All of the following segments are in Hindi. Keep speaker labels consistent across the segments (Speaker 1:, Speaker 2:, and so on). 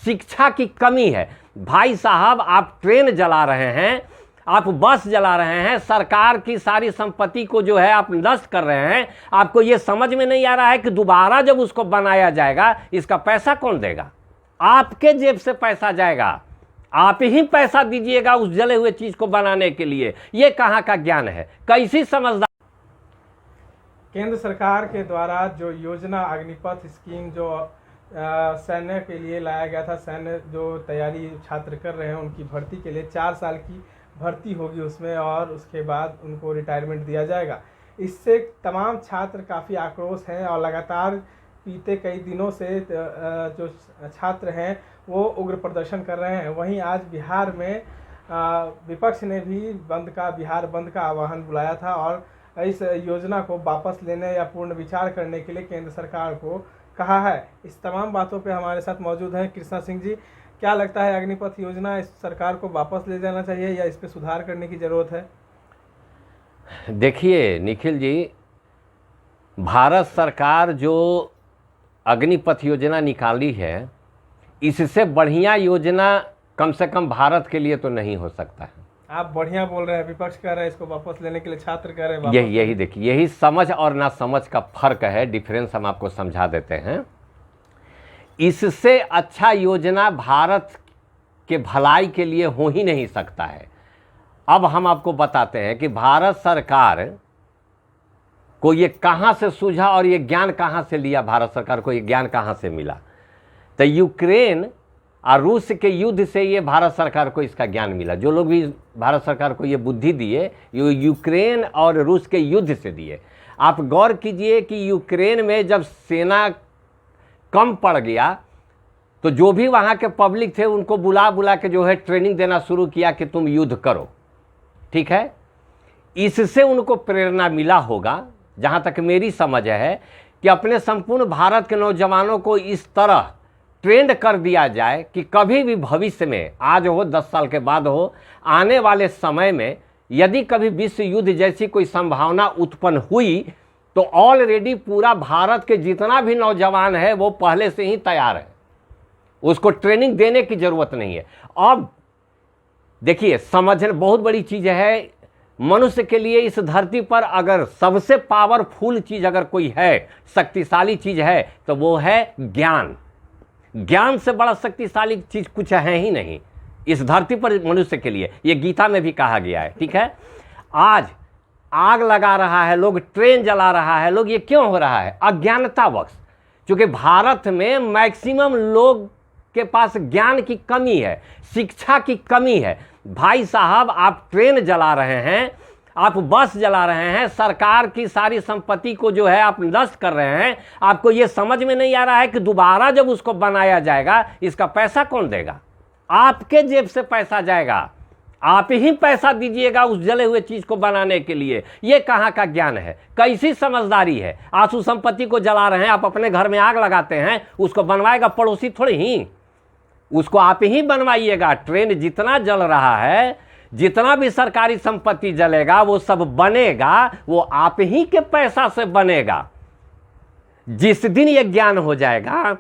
Speaker 1: शिक्षा की कमी है। भाई साहब, आप ट्रेन जला रहे हैं, आप बस जला रहे हैं, सरकार की सारी संपत्ति को जो है आप नष्ट कर रहे हैं। आपको ये समझ में नहीं आ रहा है कि दोबारा जब उसको बनाया जाएगा इसका पैसा कौन देगा? आपके जेब से पैसा जाएगा, आप ही पैसा दीजिएगा उस जले हुए चीज को बनाने के लिए। ये कहाँ का ज्ञान है? कैसी समझदार।
Speaker 2: केंद्र सरकार के द्वारा जो योजना अग्निपथ स्कीम जो सैन्य के लिए लाया गया था, सैन्य जो तैयारी छात्र कर रहे हैं उनकी भर्ती के लिए 4 साल की भर्ती होगी उसमें, और उसके बाद उनको रिटायरमेंट दिया जाएगा। इससे तमाम छात्र काफ़ी आक्रोश हैं और लगातार बीते कई दिनों से जो छात्र हैं वो उग्र प्रदर्शन कर रहे हैं। वहीं आज बिहार में विपक्ष ने भी बिहार बंद का आह्वान बुलाया था और इस योजना को वापस लेने या पूर्ण विचार करने के लिए केंद्र सरकार को कहा है। इस तमाम बातों पे हमारे साथ मौजूद हैं कृष्णा सिंह जी। क्या लगता है, अग्निपथ योजना इस सरकार को वापस ले जाना चाहिए या इस पे सुधार करने की ज़रूरत है?
Speaker 1: देखिए निखिल जी, भारत सरकार जो अग्निपथ योजना निकाली है, इससे बढ़िया योजना कम से कम भारत के लिए तो नहीं हो सकता है।
Speaker 2: आप बढ़िया बोल रहे हैं, विपक्ष कह रहे हैं इसको वापस लेने के लिए, छात्र कह रहे हैं
Speaker 1: यही देखिए, यही समझ और ना समझ का फर्क है, डिफरेंस हम आपको समझा देते हैं। इससे अच्छा योजना भारत के भलाई के लिए हो ही नहीं सकता है। अब हम आपको बताते हैं कि भारत सरकार को ये कहाँ से सूझा और ये ज्ञान कहाँ से लिया, भारत सरकार को ये ज्ञान कहाँ से मिला। तो यूक्रेन और रूस के युद्ध से ये भारत सरकार को इसका ज्ञान मिला। जो लोग भी भारत सरकार को ये बुद्धि दिए, ये यूक्रेन और रूस के युद्ध से दिए। आप गौर कीजिए कि यूक्रेन में जब सेना कम पड़ गया तो जो भी वहाँ के पब्लिक थे उनको बुला बुला के जो है ट्रेनिंग देना शुरू किया कि तुम युद्ध करो, ठीक है। इससे उनको प्रेरणा मिला होगा, जहाँ तक मेरी समझ है, कि अपने संपूर्ण भारत के नौजवानों को इस तरह ट्रेंड कर दिया जाए कि कभी भी भविष्य में, आज हो 10 साल के बाद हो, आने वाले समय में यदि कभी विश्व युद्ध जैसी कोई संभावना उत्पन्न हुई तो ऑलरेडी पूरा भारत के जितना भी नौजवान है वो पहले से ही तैयार है, उसको ट्रेनिंग देने की जरूरत नहीं है। अब देखिए, समझना बहुत बड़ी चीज है मनुष्य के लिए। इस धरती पर अगर सबसे पावरफुल चीज अगर कोई है, शक्तिशाली चीज है, तो वो है ज्ञान। ज्ञान से बड़ा शक्तिशाली चीज कुछ है ही नहीं इस धरती पर मनुष्य के लिए। ये गीता में भी कहा गया है, ठीक है। आज आग लगा रहा है लोग, ट्रेन जला रहा है लोग, ये क्यों हो रहा है? अज्ञानतावश। क्योंकि भारत में मैक्सिमम लोग के पास ज्ञान की कमी है, शिक्षा की कमी है। भाई साहब, आप ट्रेन जला रहे हैं, आप बस जला रहे हैं, सरकार की सारी संपत्ति को जो है आप नष्ट कर रहे हैं। आपको ये समझ में नहीं आ रहा है कि दोबारा जब उसको बनाया जाएगा इसका पैसा कौन देगा? आपके जेब से पैसा जाएगा, आप ही पैसा दीजिएगा उस जले हुए चीज को बनाने के लिए। ये कहाँ का ज्ञान है? कैसी समझदारी है? आंसू संपत्ति को जला रहे हैं, आप अपने घर में आग लगाते हैं, उसको बनवाएगा पड़ोसी थोड़ी ही, उसको आप ही बनवाइएगा। ट्रेन जितना जल रहा है, जितना भी सरकारी संपत्ति जलेगा, वो सब बनेगा, वो आप ही के पैसा से बनेगा। जिस दिन ये ज्ञान हो जाएगा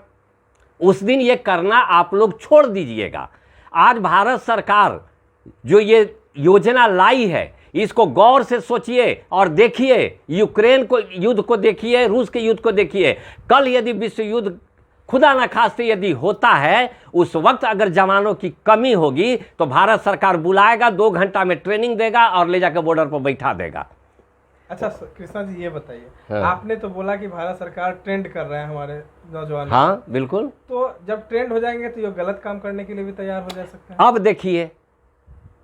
Speaker 1: उस दिन ये करना आप लोग छोड़ दीजिएगा। आज भारत सरकार जो ये योजना लाई है, इसको गौर से सोचिए और देखिए। यूक्रेन को युद्ध को देखिए, रूस के युद्ध को देखिए। कल यदि विश्व युद्ध खुदा न खास्ते यदि होता है, उस वक्त अगर जवानों की कमी होगी तो भारत सरकार बुलाएगा, 2 घंटा में ट्रेनिंग देगा और ले जाकर बॉर्डर पर बैठा देगा।
Speaker 2: अच्छा कृष्णा जी, ये बताइए,
Speaker 1: हाँ।
Speaker 2: आपने तो बोला कि भारत सरकार ट्रेंड कर रहे हैं हमारे नौजवान।
Speaker 1: हाँ बिल्कुल।
Speaker 2: तो जब ट्रेंड हो जाएंगे तो ये गलत काम करने के लिए भी तैयार हो जा सकते हैं।
Speaker 1: अब देखिए,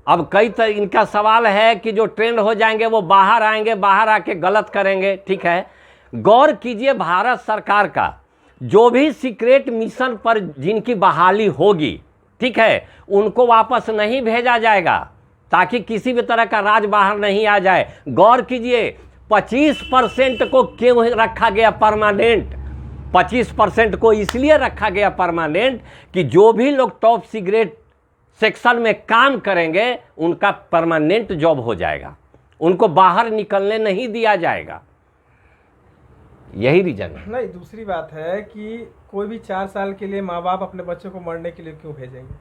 Speaker 1: अब इनका सवाल है कि जो ट्रेंड हो जाएंगे वो बाहर आएंगे, बाहर आके गलत करेंगे, ठीक है। गौर कीजिए, भारत सरकार का जो भी सीक्रेट मिशन पर जिनकी बहाली होगी, ठीक है, उनको वापस नहीं भेजा जाएगा ताकि किसी भी तरह का राज बाहर नहीं आ जाए। गौर कीजिए, 25% को क्यों रखा गया परमानेंट? 25% को इसलिए रखा गया परमानेंट कि जो भी लोग टॉप सीक्रेट सेक्शन में काम करेंगे उनका परमानेंट जॉब हो जाएगा, उनको बाहर निकलने नहीं दिया जाएगा। यही रीजन है।
Speaker 2: नहीं, दूसरी बात है कि कोई भी 4 साल के लिए माँ बाप अपने बच्चों को मरने के लिए क्यों भेजेंगे?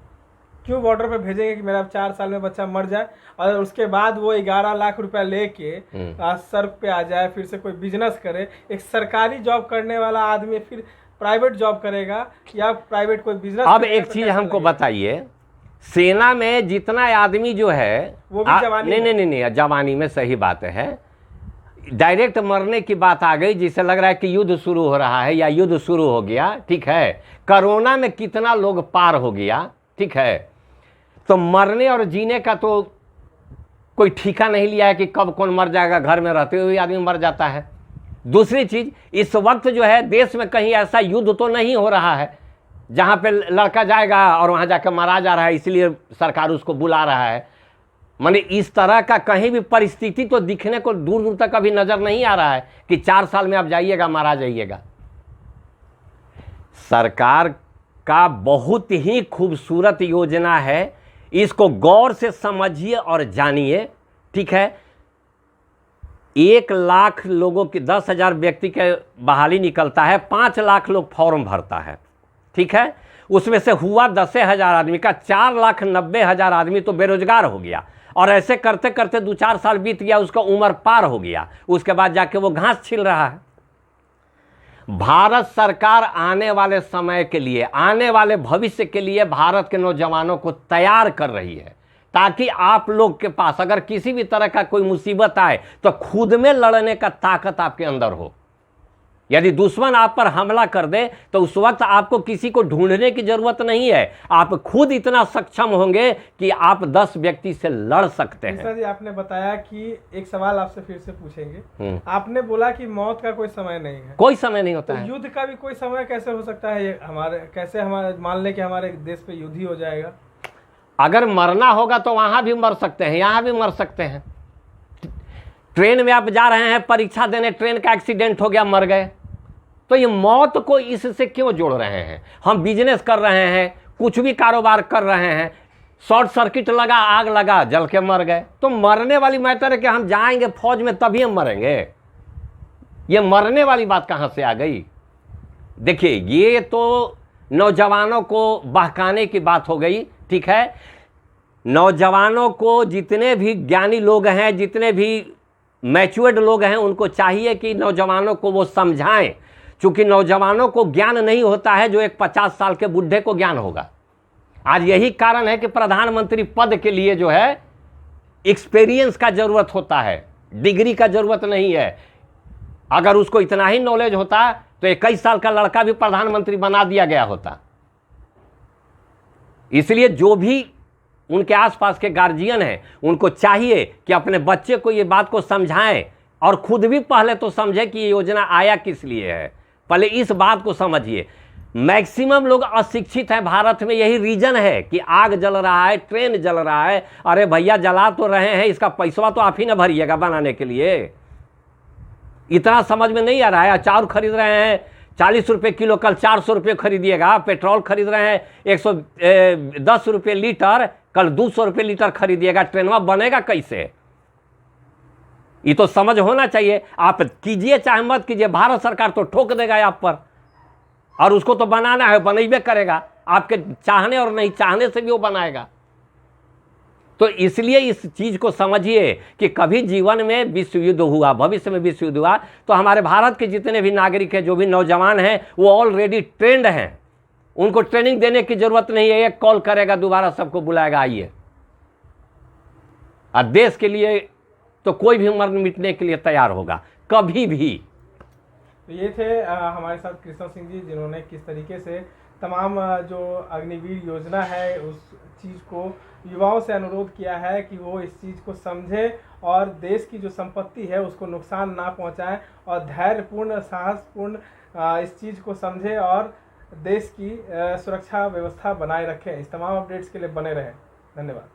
Speaker 2: क्यों बॉर्डर पे भेजेंगे कि मेरा 4 साल में बच्चा मर जाए और उसके बाद वो 11 लाख रुपया लेके सड़क पे आ जाए, फिर से कोई बिजनेस करे? एक सरकारी जॉब करने वाला आदमी फिर प्राइवेट जॉब करेगा या प्राइवेट कोई बिजनेस?
Speaker 1: अब एक चीज हमको बताइए, सेना में जितना आदमी जो है
Speaker 2: वो भी जवानी
Speaker 1: नहीं, जवानी में सही बात है, डायरेक्ट मरने की बात आ गई, जिसे लग रहा है कि युद्ध शुरू हो रहा है या युद्ध शुरू हो गया, ठीक है। कोरोना में कितना लोग पार हो गया, ठीक है। तो मरने और जीने का तो कोई ठिका नहीं लिया है कि कब कौन मर जाएगा, घर में रहते हुए आदमी मर जाता है। दूसरी चीज, इस वक्त जो है देश में कहीं ऐसा युद्ध तो नहीं हो रहा है जहां पे लड़का जाएगा और वहां जाकर मारा जा रहा है, इसलिए सरकार उसको बुला रहा है। माने इस तरह का कहीं भी परिस्थिति तो दिखने को दूर दूर तक अभी नजर नहीं आ रहा है कि 4 साल में आप जाइएगा मारा जाइएगा। सरकार का बहुत ही खूबसूरत योजना है, इसको गौर से समझिए और जानिए, ठीक है। 1 लाख लोगों की 10,000 व्यक्ति के बहाली निकलता है, 5 लाख लोग फॉर्म भरता है, ठीक है। उसमें से हुआ 10,000 आदमी का, 4,90,000 आदमी तो बेरोजगार हो गया। और ऐसे करते करते 2-4 साल बीत गया, उसका उम्र पार हो गया, उसके बाद जाके वो घास छिल रहा है। भारत सरकार आने वाले समय के लिए, आने वाले भविष्य के लिए भारत के नौजवानों को तैयार कर रही है, ताकि आप लोग के पास अगर किसी भी तरह का कोई मुसीबत आए तो खुद में लड़ने का ताकत आपके अंदर हो। यदि दुश्मन आप पर हमला कर दे तो उस वक्त आपको किसी को ढूंढने की जरूरत नहीं है, आप खुद इतना सक्षम होंगे कि आप 10 व्यक्ति से लड़ सकते हैं।
Speaker 2: जी, आपने बताया कि एक सवाल आपसे फिर से पूछेंगे, आपने बोला कि मौत का कोई समय नहीं है,
Speaker 1: कोई समय नहीं होता
Speaker 2: तो
Speaker 1: है।
Speaker 2: युद्ध का भी कोई समय कैसे हो सकता है? कैसे हमारे मान लें कि हमारे देश पे युद्ध ही हो जाएगा?
Speaker 1: अगर मरना होगा तो वहां भी मर सकते हैं, यहां भी मर सकते हैं। ट्रेन में आप जा रहे हैं परीक्षा देने, ट्रेन का एक्सीडेंट हो गया, मर गए, तो ये मौत को इससे क्यों जोड़ रहे हैं? हम बिजनेस कर रहे हैं, कुछ भी कारोबार कर रहे हैं, शॉर्ट सर्किट लगा, आग लगा, जल के मर गए, तो मरने वाली मैटर है कि हम जाएंगे फौज में तभी हम मरेंगे। ये मरने वाली बात कहां से आ गई? देखिए, ये तो नौजवानों को बहकाने की बात हो गई, ठीक है। नौजवानों को, जितने भी ज्ञानी लोग हैं, जितने भी मैच्योर्ड लोग हैं, उनको चाहिए कि नौजवानों को वो समझाएं, क्योंकि नौजवानों को ज्ञान नहीं होता है जो एक 50 साल के बुढ़े को ज्ञान होगा। आज यही कारण है कि प्रधानमंत्री पद के लिए जो है एक्सपीरियंस का जरूरत होता है, डिग्री का जरूरत नहीं है। अगर उसको इतना ही नॉलेज होता तो 21 साल का लड़का भी प्रधानमंत्री बना दिया गया होता। इसलिए जो भी उनके आसपास के गार्जियन हैं, उनको चाहिए कि अपने बच्चे को ये बात को समझाएं और खुद भी पहले तो समझे कि ये योजना आया किस लिए है। पहले इस बात को समझिए। मैक्सिमम लोग अशिक्षित हैं भारत में, यही रीजन है कि आग जल रहा है, ट्रेन जल रहा है। अरे भैया, जला तो रहे हैं, इसका पैसा तो आप ही ना भरिएगा बनाने के लिए। इतना समझ में नहीं आ रहा है। चाउर खरीद रहे हैं 40 रुपये किलो, कल 400 रुपये खरीदिएगा। पेट्रोल खरीद रहे हैं 110 रुपये लीटर, कल 200 रुपये लीटर खरीदिएगा। ट्रेनवा बनेगा कैसे? ये तो समझ होना चाहिए। आप कीजिए चाहे मत कीजिए, भारत सरकार तो ठोक देगा आप पर, और उसको तो बनाना है, बनेबे करेगा। आपके चाहने और नहीं चाहने से भी वो बनाएगा। तो इसलिए इस चीज को समझिए कि कभी जीवन में विश्व युद्ध हुआ, भविष्य में विश्व युद्ध हुआ, तो हमारे भारत के जितने भी नागरिक हैं, जो भी नौजवान हैं, वो ऑलरेडी ट्रेंड हैं। उनको ट्रेनिंग देने की जरूरत नहीं है। एक कॉल करेगा, दोबारा सबको बुलाएगा, आइए। और देश के लिए तो कोई भी मर मिटने के लिए तैयार होगा, कभी भी।
Speaker 2: तो ये थे हमारे साथ कृष्ण सिंह जी, जिन्होंने किस तरीके से तमाम जो अग्निवीर योजना है उस चीज़ को युवाओं से अनुरोध किया है कि वो इस चीज़ को समझें और देश की जो संपत्ति है उसको नुकसान ना पहुंचाएं, और धैर्यपूर्ण, साहसपूर्ण इस चीज़ को समझें और देश की सुरक्षा व्यवस्था बनाए रखें। इस तमाम अपडेट्स के लिए बने रहें। धन्यवाद।